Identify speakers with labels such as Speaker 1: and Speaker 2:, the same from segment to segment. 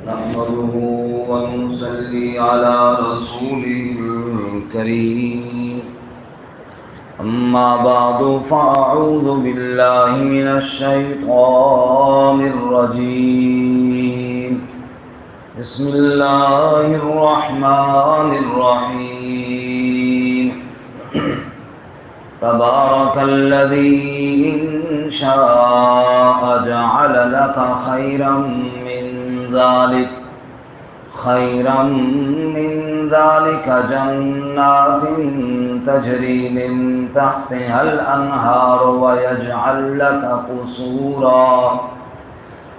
Speaker 1: نحمده ونصلي على رسوله الكريم أما بعد فأعوذ بالله من الشيطان الرجيم بسم الله الرحمن الرحيم تبارك الذي إن شاء جعل لك خيرا من ذلك جنات تجري من تحتها الأنهار ويجعل لك قصورا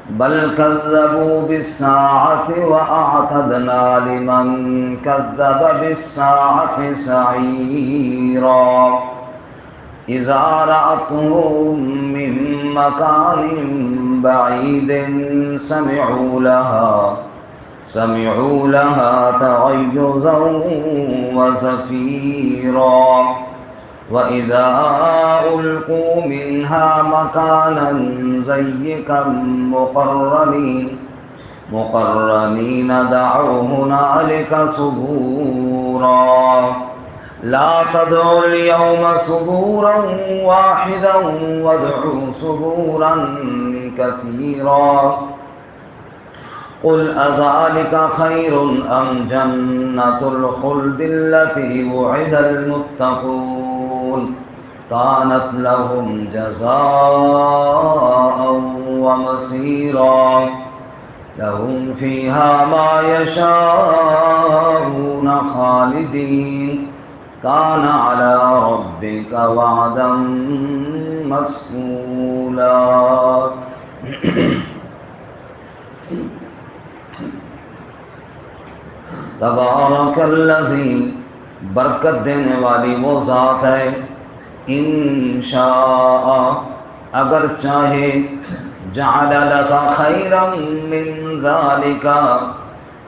Speaker 1: بل كذبوا بالساعة وأعتدنا لمن كذب بالساعة سعيرا إذا رأتهم من مكان بعيد سمعوا لها تغيظا وزفيرا وإذا ألقوا منها مكانا ضيقا مقرنين دعوا هنالك ثبورا لا تدعوا اليوم ثبورا واحدا وادعوا ثبورا كثيرا قل أذلك خير أم جنة الخلد التي وعد المتقون كانت لهم جزاء ومصيرا لهم فيها ما يشاءون خالدين كان على ربك وعدا مسئولا تبارک الذی برکت دینے والی وہ ذات ہے انشاء اگر چاہے جعل لک خیرا من ذالک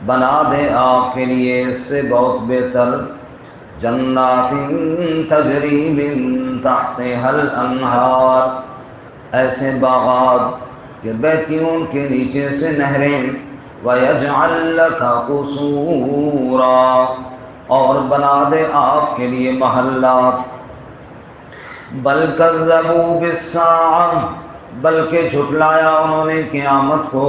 Speaker 1: بنا دے آپ کے لیے اس سے بہت بہتر جنات تجری من تحتها الانہار ایسے باغات کہ بہتی ان کے نیچے سے نہریں وَيَجْعَلْ لَكَ قُصُورًا اور بنا دے آپ کے لیے محلات بل کذبوا بالساعة بلکہ جھٹلایا انہوں نے قیامت کو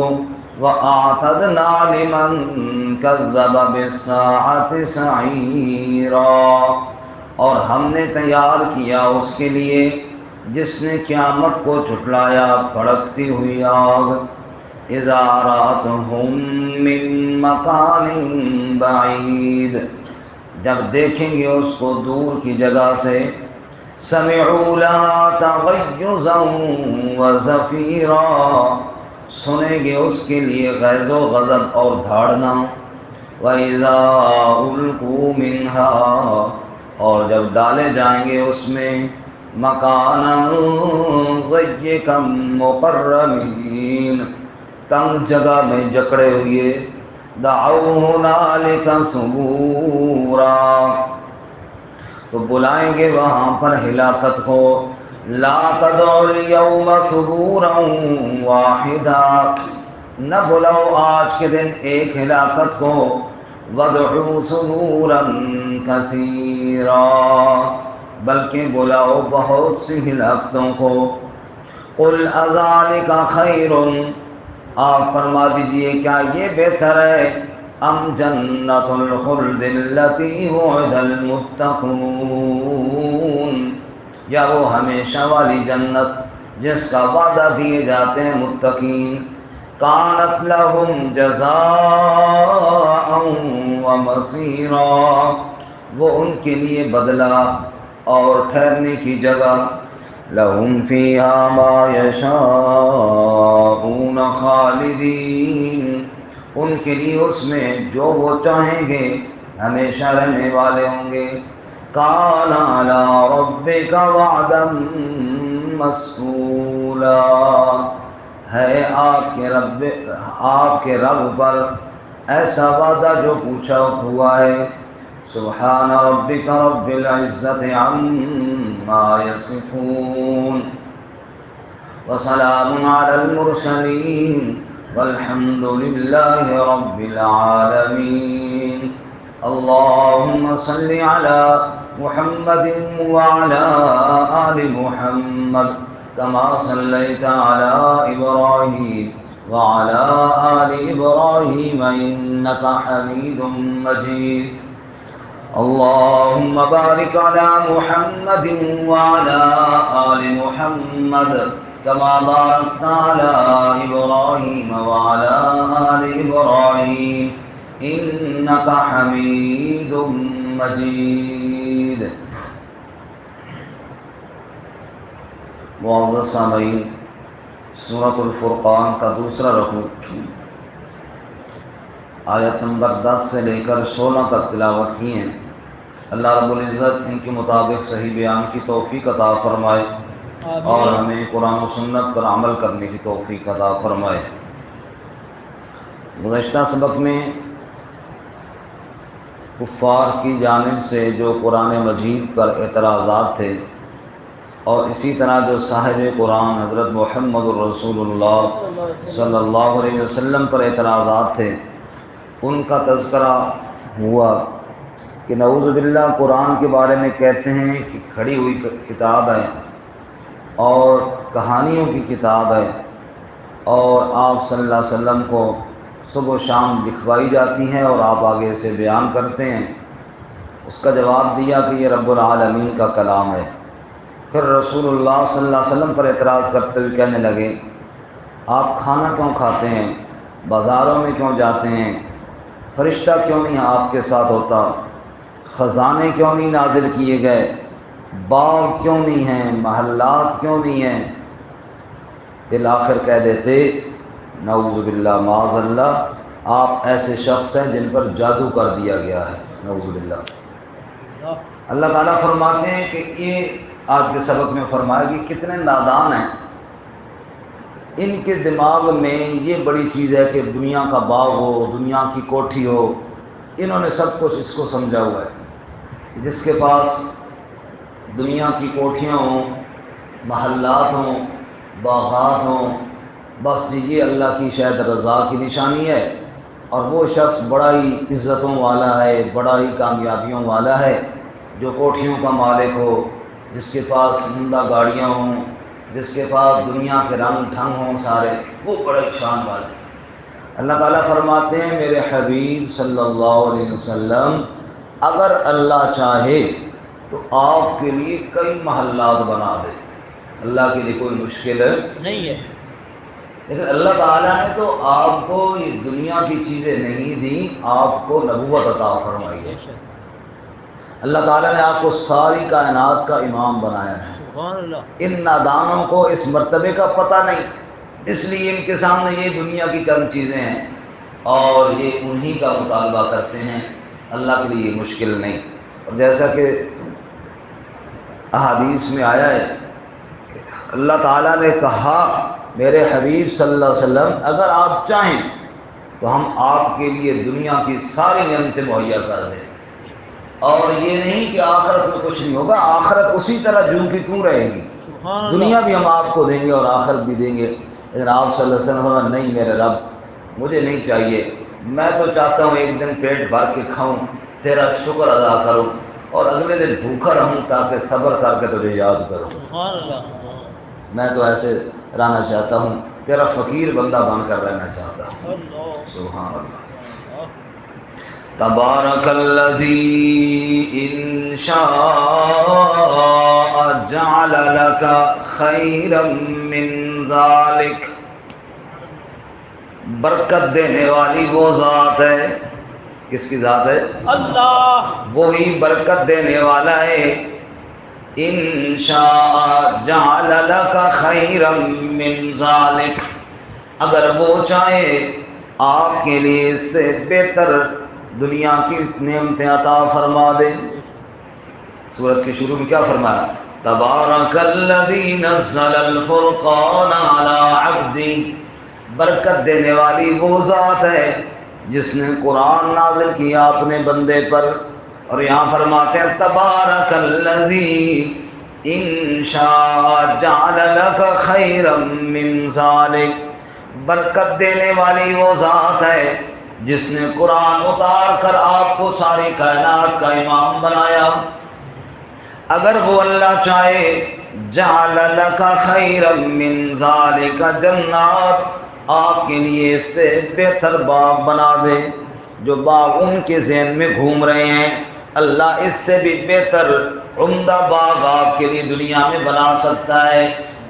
Speaker 1: وَأَعْتَدْنَا لِمَنْ كَذَّبَ بِالسَّاعَةِ سَعِيرًا اور ہم نے تیار کیا اس کے لیے جس نے قیامت کو جھٹلایا بھڑکتی ہوئی آگ اذا رأتهم من مکان بعید جب دیکھیں گے اس کو دور کی جگہ سے سمعوا لها تغیظا وزفیرا سنیں گے اس کے لیے غیظ و غضب اور دھاڑنا وَإِذَا أُلْقُوا مِنْهَا اور جب ڈالے جائیں گے اس میں مکانا ضيقا مقرنين تنگ جگہ میں جکڑے ہوئے دعوا هنالك ثبورا تو بلائیں گے وہاں پر ہلاکت کو لا تدعوا اليوم ثبورا واحدا نہ بلاؤ آج کے دن ایک ہلاکت کو وادعوا ثبورا كثيرا بلکہ بلاؤ بہت سی ہلاکتوں کو قل اذلك خیر آپ فرما دیجئے کیا یہ بہتر ہے ام جنت الخلد التي وعد المتقون یا وہ ہمیشہ والی جنت جس کا وعدہ دیے جاتے ہیں متقین کانت لهم جزاء ومصیرا وہ ان کے لیے بدلہ اور ٹھہرنے کی جگہ لهم فیہا ما یشاءون خالدین ان کے لیے اس میں جو وہ چاہیں گے ہمیشہ رہنے والے ہوں گے کان علی ربک وعدا مسئولا ہے آپ کے رب پر ایسا وعدہ جو پوچھا ہوا ہے سبحان ربک رب العزت عما یصفون وسلام علی المرسلین والحمد لله رب العالمين. اللهم صل على محمد وعلى آل محمد كما صليت على إبراهيم وعلى آل إبراهيم إنك حميد مجيد. اللهم بارك على محمد وعلى آل محمد كما باركت على إبراهيم وعلى آل إبراهيم إنك حميد مجيد. معزز سامعین، سورۃ الفرقان کا دوسرا رکوع آیت نمبر 10 سے لے کر 16 تک تلاوت کی ہیں. اللہ رب العزت ان کے مطابق صحیح بیان کی توفیق عطا فرمائے اور ہمیں قرآن و سنت پر عمل کرنے کی توفیق عطا فرمائے. گزشتہ سبق میں کفار کی جانب سے جو قرآن مجید پر اعتراضات تھے اور اسی طرح جو صاحب قرآن حضرت محمد الرسول اللہ صلی اللہ علیہ وسلم پر اعتراضات تھے، ان کا تذکرہ ہوا کہ نعوذ باللہ قرآن کے بارے میں کہتے ہیں کہ کھڑی ہوئی کتاب ہے اور کہانیوں کی کتاب ہے، اور آپ صلی اللہ علیہ وسلم کو صبح و شام لکھوائی جاتی ہیں اور آپ آگے سے بیان کرتے ہیں. اس کا جواب دیا کہ یہ رب العالمین کا کلام ہے. پھر رسول اللہ صلی اللہ علیہ وسلم پر اعتراض کرتے ہوئے کہنے لگے، آپ کھانا کیوں کھاتے ہیں، بازاروں میں کیوں جاتے ہیں، فرشتہ کیوں نہیں آپ کے ساتھ ہوتا، خزانے کیوں نہیں نازل کیے گئے، باغ کیوں نہیں ہیں، محلات کیوں نہیں ہیں. بالآخر کہہ دیتے نعوذ باللہ معاذ اللہ آپ ایسے شخص ہیں جن پر جادو کر دیا گیا ہے. نعوذ باللہ. اللہ تعالیٰ فرماتے ہیں کہ یہ آج کے سبق میں فرمایا کہ کتنے نادان ہیں، ان کے دماغ میں یہ بڑی چیز ہے کہ دنیا کا باغ ہو، دنیا کی کوٹھی ہو. انہوں نے سب کچھ اس کو سمجھا ہوا ہے. جس کے پاس دنیا کی کوٹھیاں ہوں، محلات ہوں، باغات ہوں، بس یہ اللہ کی شاید رضا کی نشانی ہے، اور وہ شخص بڑا ہی عزتوں والا ہے، بڑا ہی کامیابیوں والا ہے جو کوٹھیوں کا مالک ہو، جس کے پاس عمدہ گاڑیاں ہوں، جس کے پاس دنیا کے رنگ ڈھنگ ہوں سارے، وہ بڑے شان والے. اللہ تعالیٰ فرماتے ہیں میرے حبیب صلی اللہ علیہ وسلم اگر اللہ چاہے تو آپ کے لیے کئی محلات بنا دے. اللہ کے لیے کوئی مشکل نہیں ہے، لیکن اللہ تعالیٰ نے تو آپ کو یہ دنیا کی چیزیں نہیں دیں، آپ کو نبوت عطا فرمائی ہے. اللہ تعالیٰ نے آپ کو ساری کائنات کا امام بنایا ہے. ان نادانوں کو اس مرتبے کا پتہ نہیں، اس لیے ان کے سامنے یہ دنیا کی چند چیزیں ہیں اور یہ انہی کا مطالبہ کرتے ہیں. اللہ کے لیے یہ مشکل نہیں. اور جیسا کہ احادیث میں آیا ہے کہ اللہ تعالیٰ نے کہا میرے حبیب صلی اللہ علیہ وسلم اگر آپ چاہیں تو ہم آپ کے لیے دنیا کی ساری نعمتیں مہیا کر دیں، اور یہ نہیں کہ آخرت میں کچھ نہیں ہوگا، آخرت اسی طرح جو کی توں رہے گی، دنیا بھی ہم آپ کو دیں گے اور آخرت بھی دیں گے. لیکن آپ صلی اللہ علیہ وسلم فرمایا نہیں میرے رب مجھے نہیں چاہیے، میں تو چاہتا ہوں ایک دن پیٹ بھر کے کھاؤں، تیرا شکر ادا کروں اور اگلے دن بھوکا رہوں تاکہ صبر کر کے تجھے یاد کروں. میں تو ایسے رہنا چاہتا ہوں، تیرا فقیر بندہ بن کر رہنا چاہتا ہوں. سبحان اللہ. تبارک الذی ان شاء جعل لک خیرا من ذالک. برکت دینے والی وہ ذات ہے، کس کی ذات ہے؟ اللہ. وہی برکت دینے والا ہے. ان شاء جعل لک خیرا من ذالک، اگر وہ چاہے آپ کے لیے اس سے بہتر دنیا کی نعمتیں عطا فرما دے. سورت کے شروع میں کیا فرمایا؟ تبارک الذی نزل الفرقان علی عبدہ. برکت دینے والی وہ ذات ہے جس نے قرآن نازل کیا اپنے بندے پر. اور یہاں فرماتے ہیں تبارک الذی ان شاء جعل لک خیرا من ذالک. برکت دینے والی وہ ذات ہے جس نے قرآن اتار کر آپ کو ساری کائنات کا امام بنایا۔ اگر وہ اللہ چاہے جعل لک خیرا من ذالک جنات، آپ کے لیے اس سے بہتر باغ بنا دے۔ جو باغ ان کے ذہن میں گھوم رہے ہیں، اللہ اس سے بھی بہتر عمدہ باغ آپ کے لیے دنیا میں بنا سکتا ہے۔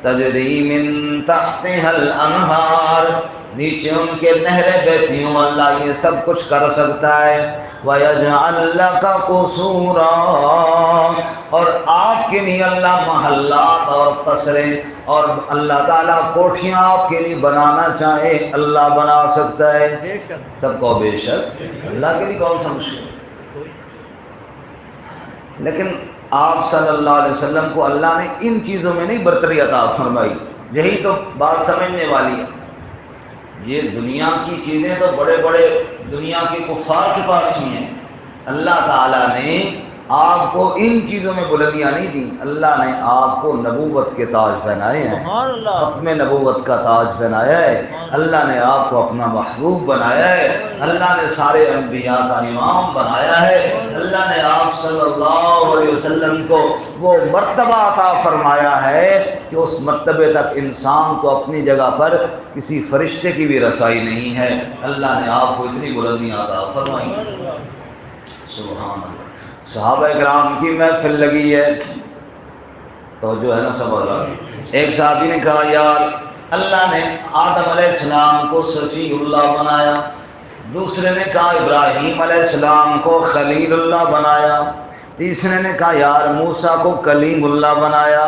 Speaker 1: تجری من تحتها الانہار، نیچے ان کے نہریں بہتی ہوں، اللہ یہ سب کچھ کر سکتا ہے۔ وَيَجْعَلْ لَكَ قُصُورًا، اور آپ کے لیے اللہ محلات اور قصرے اور اللہ تعالیٰ کوٹھیاں آپ کے لیے بنانا چاہے، اللہ بنا سکتا ہے۔ سب کو بے شک اللہ کے لیے کون سا مشکل ہے؟ لیکن آپ صلی اللہ علیہ وسلم کو اللہ نے ان چیزوں میں نہیں برتری عطا فرمائی، یہی تو بات سمجھنے والی ہے۔ یہ دنیا کی چیزیں تو بڑے بڑے دنیا کے کفار کے پاس ہی ہیں، اللہ تعالیٰ نے آپ کو ان چیزوں میں بلندیاں نہیں دیں، اللہ نے آپ کو نبوت کے تاج پہنائے ہیں، ختم نبوت کا تاج پہنایا ہے، اللہ نے آپ کو اپنا محبوب بنایا ہے، اللہ نے سارے انبیاء کا امام بنایا ہے، اللہ نے آپ صلی اللہ علیہ وسلم کو وہ مرتبہ عطا فرمایا ہے کہ اس مرتبے تک انسان تو اپنی جگہ پر کسی فرشتے کی بھی رسائی نہیں ہے، اللہ نے آپ کو اتنی بلندیاں عطا فرمائی۔ سبحان اللہ۔ صحابہ کرام کی محفل لگی ہے، توجہ ہے نا سب؟ ایک صحابی نے کہا یار اللہ نے آدم علیہ السلام کو صفی اللہ بنایا، دوسرے نے کہا ابراہیم علیہ السلام کو خلیل اللہ بنایا، تیسرے نے کہا یار موسیٰ کو کلیم اللہ بنایا،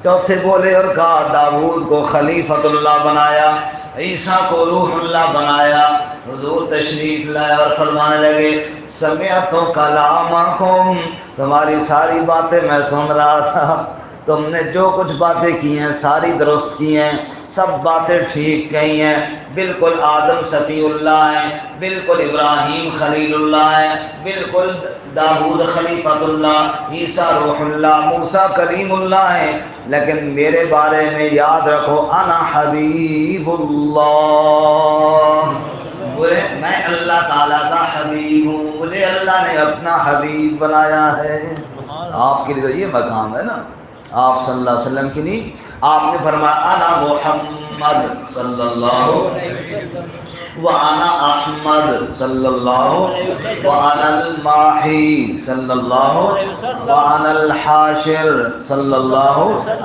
Speaker 1: چوتھے بولے اور کہا داؤد کو خلیفۃ اللہ بنایا، عیسیٰ کو روح اللہ بنایا۔ حضور تشریف لائے اور فرمانے لگے سمعت کلامکم، تمہاری ساری باتیں میں سن رہا تھا، تم نے جو کچھ باتیں کی ہیں ساری درست کی ہیں، سب باتیں ٹھیک کہی ہیں، بالکل آدم صفی اللہ ہیں، بالکل ابراہیم خلیل اللہ ہیں، بالکل داؤد خلیفۃ اللہ، عیسیٰ روح اللہ، موسیٰ کلیم اللہ ہیں، لیکن میرے بارے میں یاد رکھو انا حبیب اللہ، میں اللہ تعالیٰ کا حبیب ہوں، مجھے اللہ نے اپنا حبیب بنایا ہے۔ آپ کے لیے تو یہ مقام ہے نا، آپ صلی اللہ علیہ وسلم کے لیے آپ نے فرمایا انا محمد صلی اللہ علیہ وسلم وانا احمد صلی اللہ علیہ وسلم وانا الماحی صلی اللہ علیہ وسلم وانا الحاشر صلی اللہ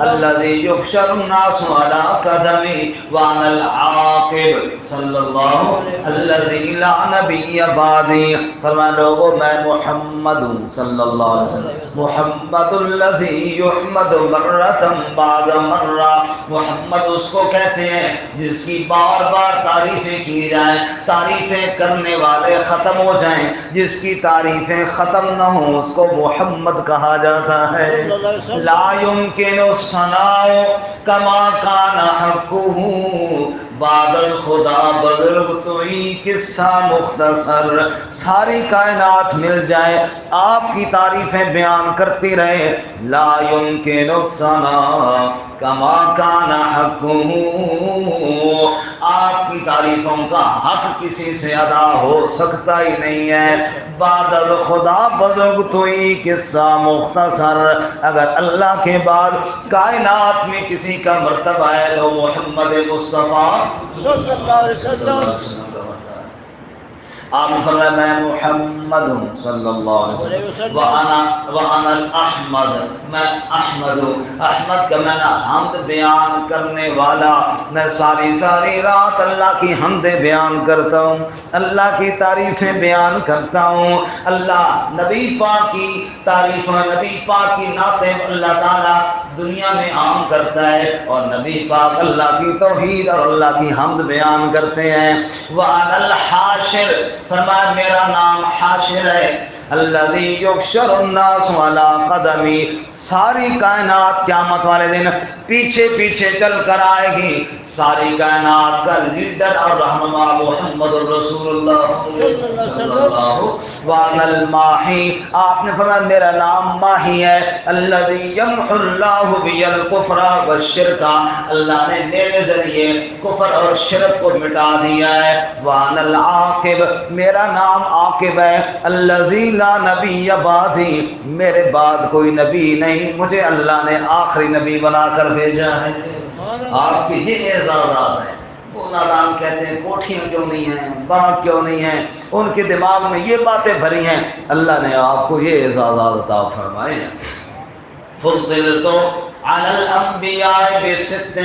Speaker 1: الذی یحشر الناس علی قدمی وانا العاقب صلی اللہ الذی لا نبی بعدی۔ فرمایا لوگوں میں محمد ہوں صلی اللہ علیہ وسلم، محمد الذی یحمد مرۃ بعد مرہ، محمد اس کو کہتے ہیں جس کی بار بار تعریفیں کی جائیں، تعریفیں کرنے والے ختم ہو جائیں، جس کی تعریفیں ختم نہ ہوں اس کو محمد کہا جاتا ہے۔ لا يمكن الثناء كما كان حقه بعد الخدا بزرگ توئی قصہ مختصر، ساری کائنات مل جائے آپ کی تعریفیں بیان کرتی رہے، لا يمكن الثناء كما كان حقه، آپ کی تعریفوں کا حق کسی سے ادا ہو سکتا ہی نہیں ہے۔ بعد الخدا بزرگ توئی قصہ مختصر، اگر اللہ کے بعد کائنات میں کسی کا مرتبہ ہے تو محمد مصطفیٰ صلی اللہ علیہ وسلم کا مرتبہ ہے۔ آپ نے فرمایا میں محمد ہوں صلی اللہ علیہ وسلم وانا الاحمد، میں احمد ہوں، احمد کا میں حمد بیان کرنے والا، میں ساری ساری رات اللہ کی حمد بیان کرتا ہوں، اللہ کی تعریفیں بیان کرتا ہوں، اللہ نبی پاک کی تعریف، نبی پاک کی نعتیں اللہ تعالیٰ دنیا میں عام کرتا ہے، اور نبی پاک اللہ کی توحید اور اللہ کی حمد بیان کرتے ہیں۔ وَأَنَا الْحَاشِرُ، فرمایا میرا نام حاشر ہے، الذی یحشر الناس علی قدمی، ساری کائنات قیامت والے دن پیچھے پیچھے چل کر آئے گی، ساری کائنات کا لیڈر اور رہنما محمد الرسول اللہ صلی اللہ وعلی الماحی، آپ نے فرمایا میرا نام ماحی ہے، الذی یمحو اللہ اللہ بی الکفر والشرک، اللہ نے میرے ذریعے کفر اور شرک کو مٹا دیا ہے، وانا العاقب، میرا نام عاقب ہے، الذی لا نبی بعدی، میرے بعد کوئی نبی نہیں، مجھے اللہ نے آخری نبی بنا کر بھیجا ہے۔ آپ کے یہ اعزازات ہیں۔ وہ نادان کہتے ہیں کوٹھیاں کیوں نہیں ہیں، باغ کیوں نہیں ہیں، ان کے دماغ میں یہ باتیں بھری ہیں، اللہ نے آپ کو یہ اعزازات عطا فرمائے ہیں۔ فضلت علی الانبیاء بست،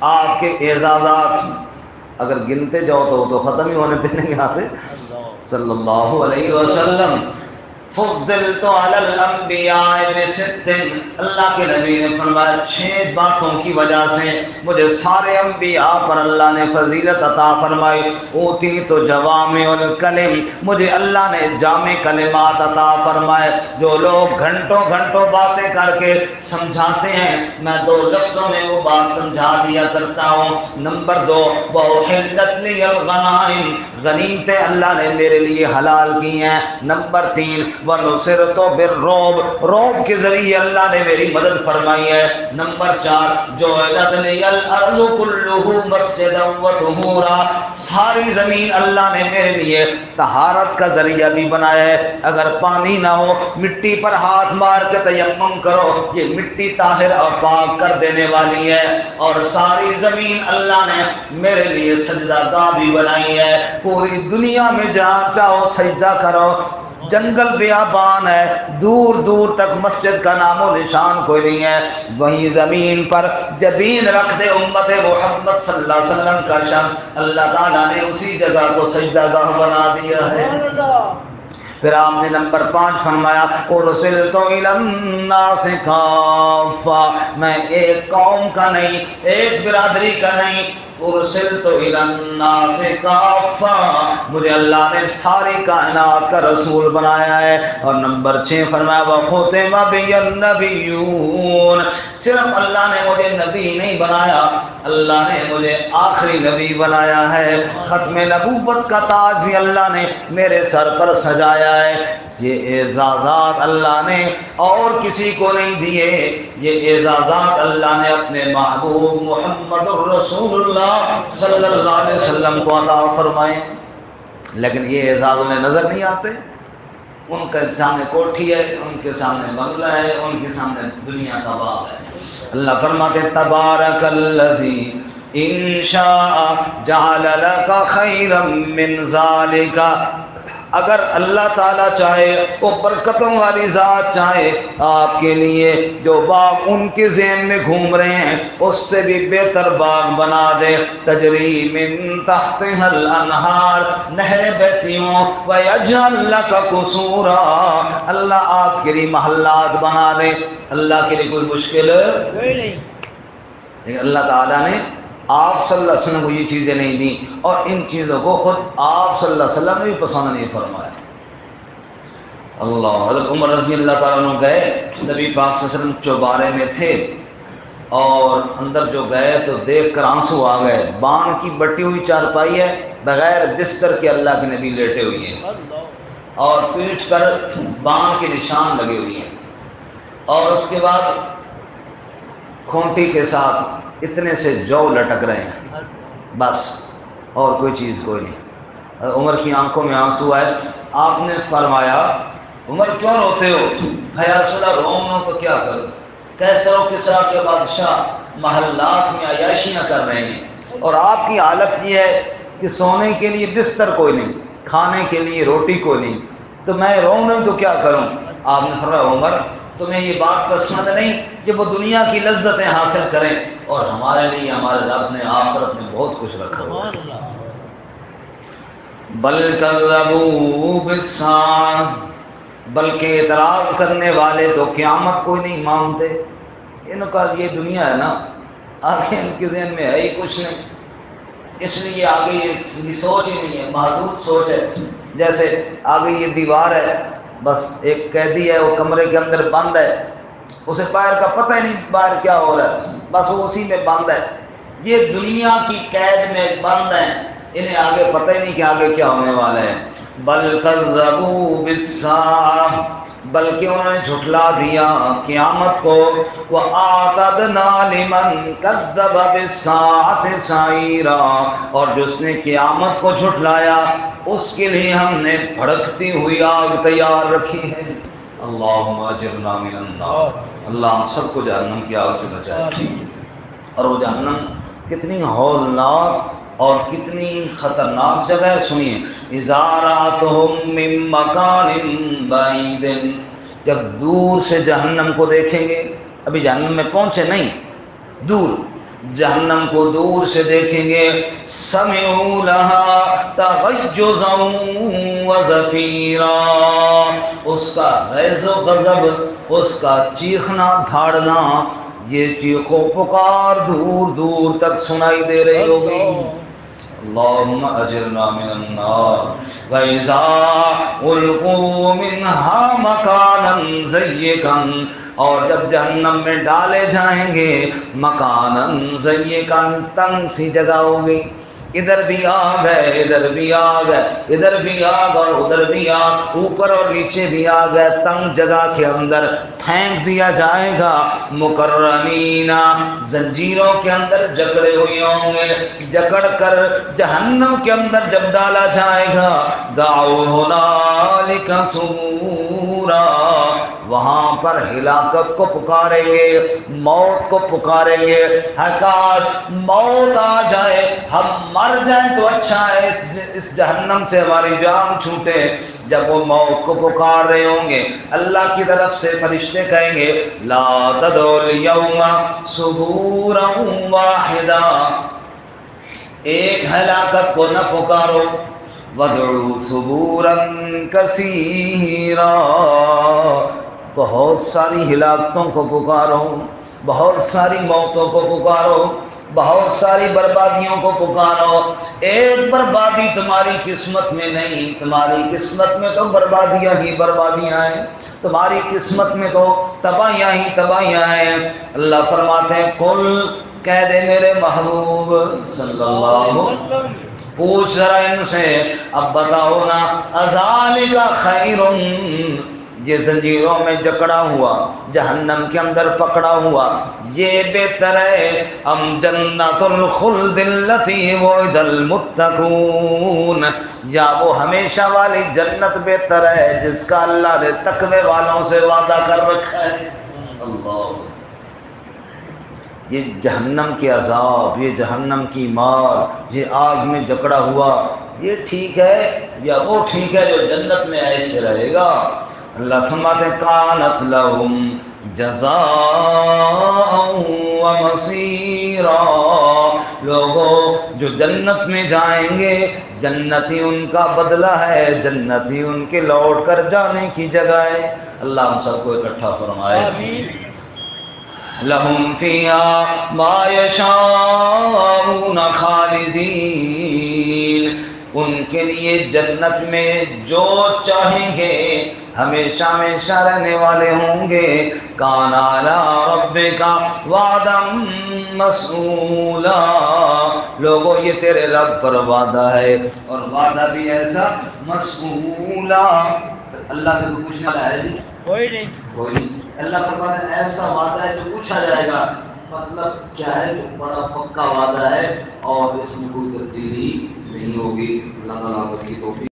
Speaker 1: آپ کے اعزازات اگر گنتے جاؤ تو وہ تو ختم ہی ہونے پہ نہیں آتے، صلی اللہ علیہ وسلم۔ فضلت علی الانبیاء بست، اللہ کے نبی نے فرمایا 6 باتوں کی وجہ سے مجھے سارے انبیاء پر اللہ نے فضیلت عطا فرمائی۔ اوتیت جوامع الکلم، مجھے اللہ نے جامع کلمات عطا فرمائے، جو لوگ گھنٹوں گھنٹوں باتیں کر کے سمجھاتے ہیں میں 2 لفظوں میں وہ بات سمجھا دیا کرتا ہوں۔ نمبر 2، وَأُحِلَّتْ لِيَ الْغَنَائِمُ، غنیمتیں اللہ نے میرے لیے حلال کی ہیں۔ نمبر 3، وَنُصِرْتُ بِالرُّعْبِ، رعب کے ذریعے اللہ نے میری مدد فرمائی ہے۔ نمبر 4، جُعِلَتْ لِيَ الْأَرْضُ كُلُّهُ مَسْجِدًا وَطُهُورًا، ساری زمین اللہ نے میرے لیے طہارت کا ذریعہ بھی بنایا ہے۔ اگر پانی نہ ہو مٹی پر ہاتھ مار کے تیمم کرو، یہ مٹی طاہر اور پاک کر دینے والی ہے۔ اور ساری زمین اللہ نے میرے لیے سجدہ گاہ بھی بنائی ہے، پوری دنیا میں جہاں چاہو سجدہ کرو، جنگل بیابان ہے، دور دور تک مسجد کا نام و نشان کوئی نہیں ہے، وہیں زمین پر جبین رکھ دے امت محمد صلی اللہ علیہ وسلم کا شان، اللہ تعالیٰ نے اسی جگہ کو سجدہ گاہ بنا دیا ہے۔ پھر آپ نے نمبر 5 فرمایا ارسلت الی الناس کافہ، میں ایک قوم کا نہیں، ایک برادری کا نہیں، ارسلت الی الناس کافہ، مجھے اللہ نے ساری کائنات کا رسول بنایا ہے۔ اور نمبر 6 فرمایا وختم بی النبیون، صرف اللہ نے مجھے نبی نہیں بنایا، اللہ نے مجھے آخری نبی بنایا ہے۔ ختم نبوت کا تاج بھی اللہ نے میرے سر پر سجایا ہے۔ یہ اعزازات اللہ نے اور کسی کو نہیں دیے، یہ اعزازات اللہ نے اپنے محبوب محمد الرسول اللہ صلی اللہ علیہ وسلم کو عطا فرمائے، لیکن یہ اعزاز انہیں نظر نہیں آتے۔ ان کے سامنے کوٹھی ہے، ان کے سامنے بنگلہ ہے، ان کے سامنے دنیا کا باغ ہے۔ اللہ فرماتے تبارک الذی ان شاء جعل لک خیرا من ذالک، اگر اللہ تعالیٰ چاہے، وہ برکتوں والی ذات چاہے، آپ کے لیے جو باغ ان کے ذہن میں گھوم رہے ہیں اس سے بھی بہتر باغ بنا دے، تجری من تحتها الانہار، نہریں بہتی ہوں، ویجعل لک قصورا، اللہ آپ کے لیے محلات بنا دے۔ اللہ کے لیے کوئی مشکل نہیں، لیکن اللہ تعالیٰ نے آپ صلی اللہ علیہ وسلم کو یہ چیزیں نہیں دیں، اور ان چیزوں کو خود آپ صلی اللہ علیہ وسلم نے بھی پسند نہیں فرمایا۔ اللہ، حضرت عمر رضی اللہ تعالیٰ عنہ گئے، نبی پاک صلی اللہ علیہ وسلم چوبارے میں تھے، اور اندر جو گئے تو دیکھ کر آنسو آ گئے، بان کی بٹی ہوئی چارپائی ہے، بغیر بستر کے اللہ کے نبی لیٹے ہوئے ہیں، اور پیٹھ پر بان کے نشان لگے ہوئے ہیں، اور اس کے بعد کھونٹی کے ساتھ اتنے سے جو لٹک رہے ہیں، بس اور کوئی چیز کوئی نہیں۔ عمر کی آنکھوں میں آنسو آئے، آپ نے فرمایا عمر کیوں روتے ہو؟ یا رسول اللہ روؤں نہ تو کیا کروں، کیسر و کسریٰ کے بادشاہ محلات میں عیاشیاں کر رہے ہیں، اور آپ کی حالت یہ ہے کہ سونے کے لیے بستر کوئی نہیں، کھانے کے لیے روٹی کوئی نہیں، تو میں روؤں نہیں تو کیا کروں؟ آپ نے فرمایا عمر تمہیں یہ بات پسند نہیں کہ وہ دنیا کی لذتیں حاصل کریں، اور ہمارے لیے ہمارے رب نے آخرت میں بہت کچھ رکھا ہوا ہے۔ بل کذبوا بالساعۃ، بلکہ اعتراض کرنے والے تو قیامت کو نہیں مانتے، ان کا یہ دنیا ہے نا، آگے ان کے ذہن میں ہے ہی کچھ نہیں، اس لیے آگے یہ سوچ ہی نہیں ہے، محدود سوچ ہے۔ جیسے آگے یہ دیوار ہے، بس ایک قیدی ہے، وہ کمرے کے اندر بند ہے، اسے باہر کا پتہ ہی نہیں باہر کیا ہو رہا ہے، بس وہ اسی میں بند ہے، یہ دنیا کی قید میں بند ہیں، انہیں آگے پتہ ہی نہیں کہ آگے کیا ہونے والا ہے۔ بل کذبوا بالساعۃ، بلکہ انہوں نے جھٹلا دیا قیامت کو. وَأَعْتَدْنَا لِمَنْ كَذَّبَ بِالسَّاعَةِ سَعِيرًا، اور جس نے قیامت کو جھٹلایا اس کے لیے ہم نے بھڑکتی ہوئی آگ تیار رکھی ہے. اللہم اجرنا من النار، اللہ ہم سب کو جہنم کی آگ سے بچائے. اور وہ جہنم کتنی ہولناک اور کتنی خطرناک جگہ ہے. سنیے، اذا رأتهم من مکان بعید، جب دور سے جہنم کو دیکھیں گے، ابھی جہنم میں پہنچے نہیں، دور جہنم کو دور سے دیکھیں گے. سمعوا لها تغیظا وزفیرا، اس کا غیظ و غضب، اس کا چیخنا دھاڑنا، یہ چیخ و پکار دور دور تک سنائی دے رہی ہوگی. اللہم اجرنا من النار. وَإِذَا أُلْقُوا مِنْهَا مَكَانًا ضَيِّقًا، اور جب جہنم میں ڈالے جائیں گے مکاناً ضیقاً، تنگ سی جگہ ہوگی، ادھر بھی آگ ہے ادھر بھی آگ ہے، ادھر بھی آگ اور ادھر بھی آگ، اوپر اور نیچے بھی آگ ہے. تنگ جگہ کے اندر پھینک دیا جائے گا. مقرنین، زنجیروں کے اندر جکڑے ہوئے ہوں گے، جکڑ کر جہنم کے اندر جب ڈالا جائے گا. دعوا ہنالک ثبورا، وہاں پر ہلاکت کو پکاریں گے، موت کو پکاریں گے. کاش موت آ جائے، ہم مر جائیں تو اچھا ہے، اس جہنم سے ہماری جان چھوٹے. جب وہ موت کو پکار رہے ہوں گے، اللہ کی طرف سے فرشتے کہیں گے لا تدعوا اليوم ثبورا واحدا، ایک ہلاکت کو نہ پکارو، وَادْعُوا ثُبُورًا كَثِيرًا، بہت ساری ہلاکتوں کو پکارو، بہت ساری موتوں کو پکارو، بہت ساری بربادیوں کو پکارو. ایک بربادی تمہاری قسمت میں نہیں، تمہاری قسمت میں تو بربادیاں ہی بربادیاں ہیں، تمہاری قسمت میں تو تباہیاں ہی تباہیاں ہیں. اللہ فرماتے ہیں قل، کہہ دے میرے محبوب صلی اللہ علیہ وسلم، پوچھ ذرا ان سے، اب بتاؤ نا، اذالک خیر، یہ زنجیروں میں جکڑا ہوا، جہنم کے اندر پکڑا ہوا، یہ بہتر ہے ام جنت الخلد التی وعد المتقون، یا وہ ہمیشہ والی جنت بہتر ہے جس کا اللہ نے تقوی والوں سے وعدہ کر رکھا ہے. اللہ، یہ جہنم کے عذاب، یہ جہنم کی مار، یہ آگ میں جکڑا ہوا، یہ ٹھیک ہے یا وہ ٹھیک ہے جو جنت میں ایسے رہے گا؟ اللہ فرماتے ہیں کانت لہم جزاء و مصیرا، لوگوں جو جنت میں جائیں گے جنتی ان کا بدلہ ہے، جنتی ان کے لوٹ کر جانے کی جگہ ہے. اللہ ہم سب کو اکٹھا فرمائے. آمین. لہم فیہا ما یشاءون خالدین، ان کے لیے جنت میں جو چاہیں گے ہمیشہ ہمیشہ رہنے والے ہوں گے. کان علی ربک وعدا مسئولا، لوگوں یہ تیرے رب پر وعدہ ہے، اور وعدہ بھی ایسا مسئولا. اللہ سے کوئی پوچھنے والا ہے؟ کوئی نہیں، کوئی نہیں. اللہ فرماتا ہے ایسا وعدہ ہے جو پوچھا جائے گا. مطلب کیا ہے؟ جو بڑا پکا وعدہ ہے اور اس میں کوئی تبدیلی نہیں ہوگی. اللہ تعالیٰ کی توفیق.